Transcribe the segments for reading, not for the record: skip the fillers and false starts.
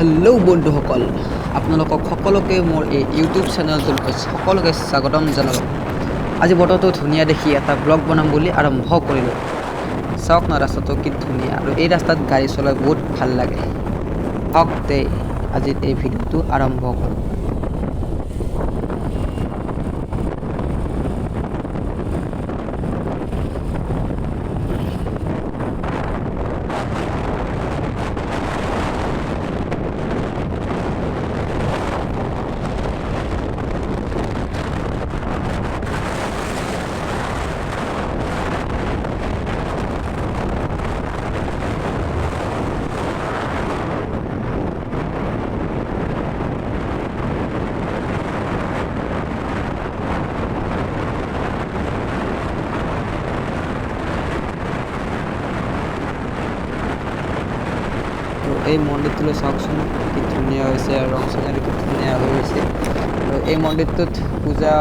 Hello' বন্ধুসকল, আপোনালোকক সকলোকে মোৰ এই ইউটিউব চেনেলটোলৈ সকলোকে স্বাগতম জনালোঁ। আজি বতৰটো ধুনীয়া দেখি এটা ব্লগ বনাম বুলি আৰম্ভ কৰিলোঁ। চাওক না, ৰাস্তাটো কি ধুনীয়া, আৰু এই ৰাস্তাত গাড়ী চলাই বহুত ভাল লাগে। হওক দে, আজি এই ভিডিঅ'টো আৰম্ভ কৰোঁ। এই মন্দিৰটোলৈ চাওকচোন, কি ধুনীয়া হৈছে, ৰং চঙেৰে কি ধুনীয়া হৈ গৈছে। আৰু এই মন্দিৰটোত পূজা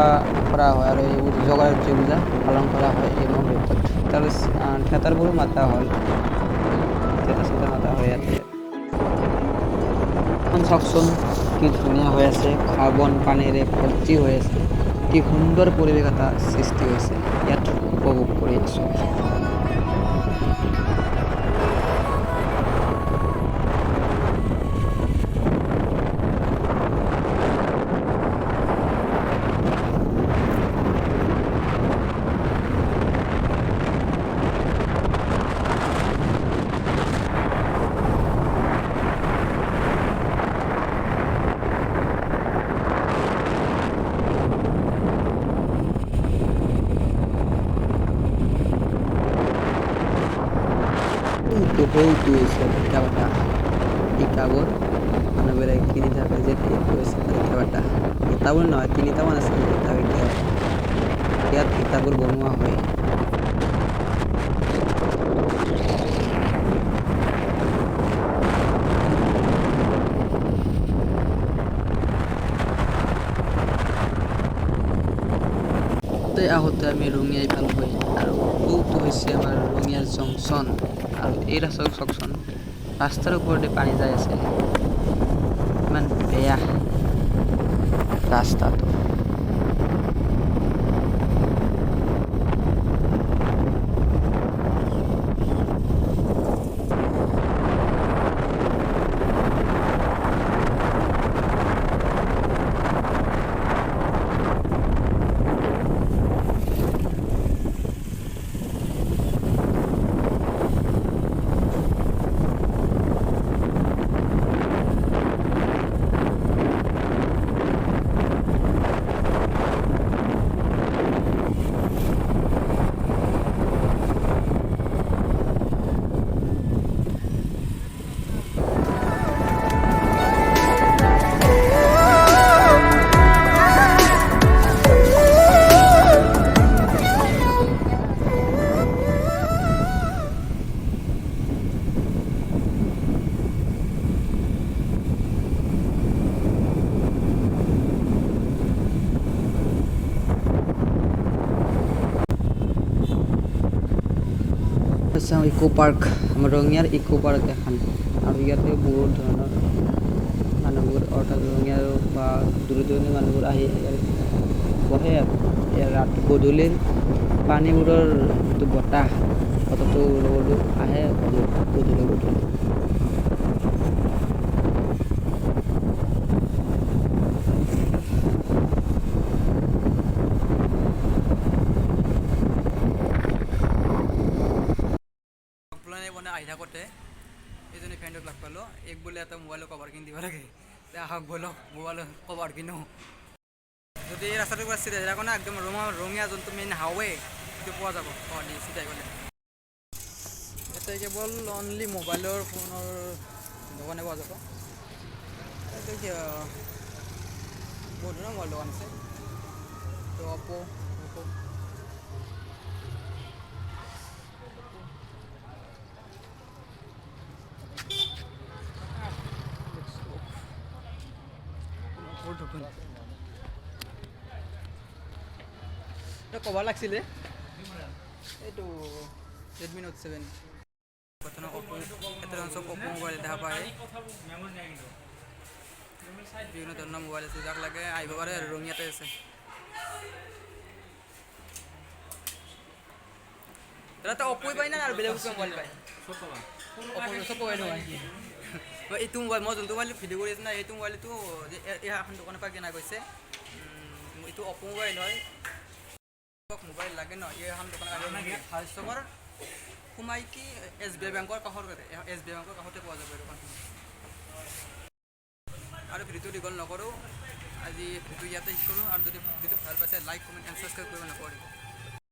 কৰা হয়, আৰু এইবোৰ জগন্নাথ পূজা পালন কৰা হয় এই মন্দিৰটোত। তাৰ থিয়েটাৰবোৰো মাতা হ'ল, থিয়েটাৰ মাতা হয় ইয়াতে। চাওকচোন কি ধুনীয়া হৈ আছে, ঘাঁহ বন পানীৰে ভৰ্তি হৈ আছে, কি সুন্দৰ পৰিৱেশ এটা সৃষ্টি হৈছে, ইয়াত উপভোগ কৰি আছোঁ। বহুতো হৈছে ইটা ভাটা, ইটাবোৰ মানুহবোৰে কিনি থাকে যে সেইটো হৈছে ইটা ভাটা। ইটাবোৰ নহয়, তিনিটামান আছে ইটা ভাটা, ইয়াত ইটাবোৰ বনোৱা হয়। আহোঁতে আমি ৰঙিয়াই পালোঁগৈ, আৰু বহুতো হৈছে আমাৰ ৰঙিয়া জংচন। আৰু এই ৰাস্তাটো চাওকচোন, ৰাস্তাৰ ওপৰতে পানী যাই আছে, ইমান বেয়া ৰাস্তাটো। ইকো পাৰ্ক, আমাৰ ৰঙিয়াৰ ইকো পাৰ্ক এখন, আৰু ইয়াতে বহুত ধৰণৰ মানুহবোৰ, অৰ্থাৎ ৰঙিয়াৰ বা দূৰ দূৰণিৰ মানুহবোৰ আহি বহে। আৰু ইয়াৰ ৰাতি গধূলিৰ পানীবোৰৰ যিটো বতাহটো ল'বলৈ আহে গধূলি গধূলি। আহি থাকোঁতে এইজনী ফ্ৰেণ্ডক লগ পালোঁ, এক বোলে এটা মোবাইলৰ কভাৰ কিনি দিব লাগে। আহক ব'লক মোবাইলৰ কভাৰ কিনো। যদি এই ৰাস্তাটোৰ পৰা চিধাই যাব না, একদম ৰঙিয়া যোনটো মেইন হাইৱে সেইটো পোৱা যাব। চিধাই গ'লে ইয়াতে কেৱল অনলি মোবাইলৰ ফোনৰ দোকানে পোৱা যাব। এইটো বহুত ধৰণৰ মোবাইল দোকান আছে, তো অপো কভাৰ লাগিছিলে, এইটো ৰেডমি নোট 7 অপো মোবাইল দেখা পায়। বিভিন্ন ধৰণৰ মোবাইল আছে, যাক লাগে আহিব পাৰে আৰু ৰঙিয়াতে আছে। দাদা অপোই পাই না আৰু বেলেগ মোবাইল পায়? চব মোবাইল নহয়। এইটো মোবাইল মই যোনটো মোবাইল ভিডিঅ' কৰি আছোঁ না, এইটো মোবাইলটো এখন দোকানৰ পৰা কিনা গৈছে। এইটো অপো মোবাইল হয়। মোবাইল লাগে ন, এই এখন দোকানত ভাল চবৰ সোমাই কি SBI বেংকৰ কাষৰ SBI বেংকৰ কাষতে পোৱা যাব এই দোকানখন। আৰু ভিডিঅ'টো দীঘল নকৰোঁ, আজি ভিডিঅ' ইয়াতে শেষ কৰোঁ। আৰু যদি ভিডিঅ'টো ভাল পাইছে লাইক কমেণ্ট এণ্ড ছাবস্ক্ৰাইব কৰিব নকৰিব।